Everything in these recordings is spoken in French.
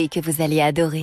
Et que vous allez adorer.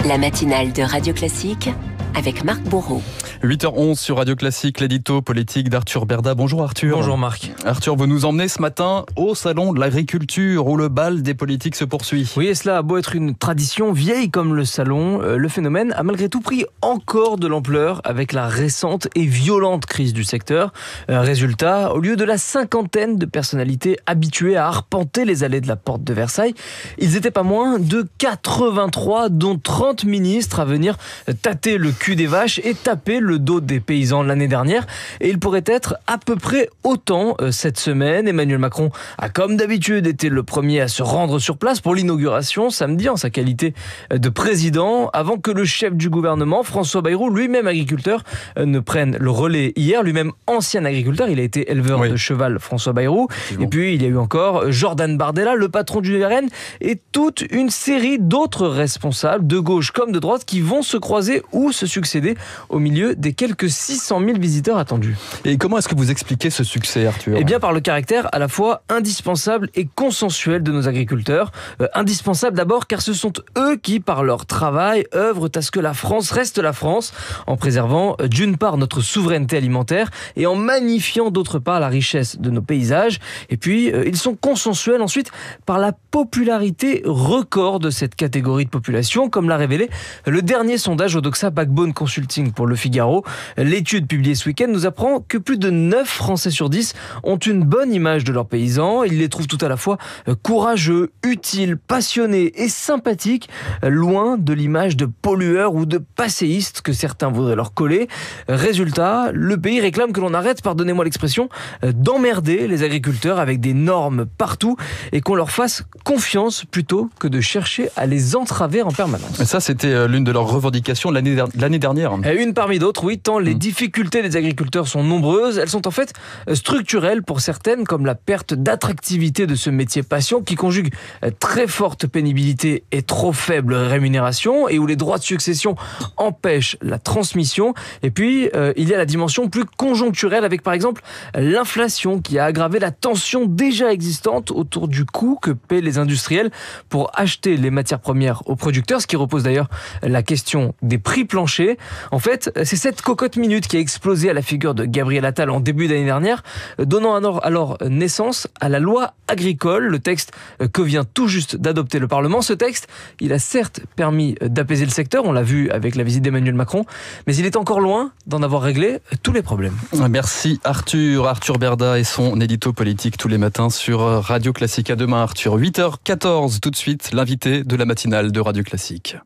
La matinale de Radio Classique avec Marc Bourreau. 8h11 sur Radio Classique, l'édito politique d'Arthur Berda. Bonjour Arthur. Bonjour Marc. Arthur, vous nous emmenez ce matin au salon de l'agriculture où le bal des politiques se poursuit. Oui, et cela a beau être une tradition vieille comme le salon, le phénomène a malgré tout pris encore de l'ampleur avec la récente et violente crise du secteur. Résultat, au lieu de la cinquantaine de personnalités habituées à arpenter les allées de la porte de Versailles, ils étaient pas moins de 83, dont 30 ministres à venir tâter le cul des vaches et taper le dos des paysans l'année dernière, et il pourrait être à peu près autant cette semaine. Emmanuel Macron a comme d'habitude été le premier à se rendre sur place pour l'inauguration samedi en sa qualité de président, avant que le chef du gouvernement, François Bayrou, lui-même agriculteur, ne prenne le relais hier, lui-même ancien agriculteur, il a été éleveur de cheval, François Bayrou, et puis il y a eu encore Jordan Bardella, le patron du RN, et toute une série d'autres responsables de gauche comme de droite qui vont se croiser ou se succéder au milieu des quelques 600 000 visiteurs attendus. Et comment est-ce que vous expliquez ce succès, Arthur ? Eh bien, par le caractère à la fois indispensable et consensuel de nos agriculteurs. Indispensable d'abord car ce sont eux qui, par leur travail, œuvrent à ce que la France reste la France, en préservant d'une part notre souveraineté alimentaire et en magnifiant d'autre part la richesse de nos paysages. Et puis, ils sont consensuels ensuite par la popularité record de cette catégorie de population, comme l'a révélé le dernier sondage Odoxa Backbone Consulting pour Le Figaro. L'étude publiée ce week-end nous apprend que plus de 9 Français sur 10 ont une bonne image de leurs paysans. Ils les trouvent tout à la fois courageux, utiles, passionnés et sympathiques, loin de l'image de pollueurs ou de passéistes que certains voudraient leur coller. Résultat, le pays réclame que l'on arrête, pardonnez-moi l'expression, d'emmerder les agriculteurs avec des normes partout et qu'on leur fasse confiance plutôt que de chercher à les entraver en permanence. Et ça, c'était l'une de leurs revendications l'année dernière. Une parmi d'autres, oui, tant les difficultés des agriculteurs sont nombreuses, elles sont en fait structurelles pour certaines, comme la perte d'attractivité de ce métier passion qui conjugue très forte pénibilité et trop faible rémunération, et où les droits de succession empêchent la transmission. Et puis, il y a la dimension plus conjoncturelle avec par exemple l'inflation qui a aggravé la tension déjà existante autour du coût que paient les industriels pour acheter les matières premières aux producteurs, ce qui repose d'ailleurs la question des prix planchers. En fait, c'est cette cocotte minute qui a explosé à la figure de Gabriel Attal en début d'année dernière, donnant alors naissance à la loi agricole, le texte que vient tout juste d'adopter le Parlement. Ce texte, il a certes permis d'apaiser le secteur, on l'a vu avec la visite d'Emmanuel Macron, mais il est encore loin d'en avoir réglé tous les problèmes. Merci Arthur. Arthur Berda et son édito politique tous les matins sur Radio Classique. À demain Arthur, 8h14 tout de suite, l'invité de la matinale de Radio Classique.